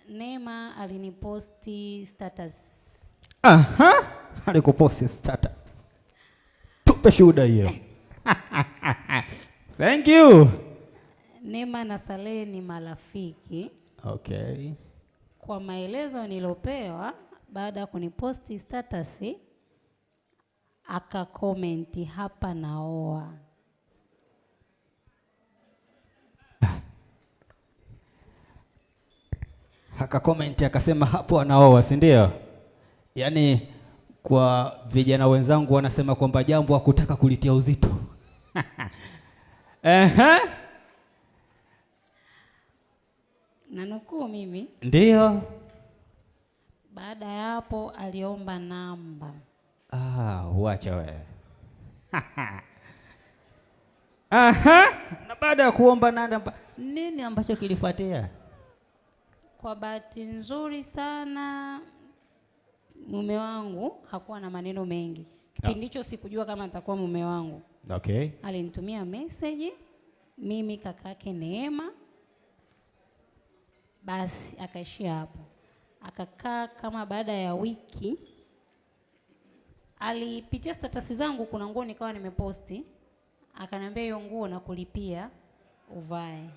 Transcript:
Neema aliniposti status. Aha, alikuposti status. Tupe shuhuda hiyo. Thank you. Neema na Saleh ni marafiki. Okay. Kwa maelezo nilopewa baada ya kuniposti status, akakomenti hapa naoa. Akakomenti akasema hapo anaoa, si ndio? Yaani kwa vijana wenzangu wanasema kwamba jambo hakutaka kulitia uzito. Nanukuu mimi. Ndio. Baada ya hapo aliomba namba. Uacha wewe. Aha, na baada ya kuomba namba, nini ambacho kilifuatia? Kwa bahati nzuri sana mume wangu hakuwa na maneno mengi. Kipindi hicho sikujua kama atakuwa mume wangu. Okay. Alinitumia message mimi kakake Neema. Basi akaishia hapo. Akakaa kama baada ya wiki. Alipitia status zangu, kuna nguo nikawa nimeposti. Akaniambia hiyo nguo na kulipia uvae.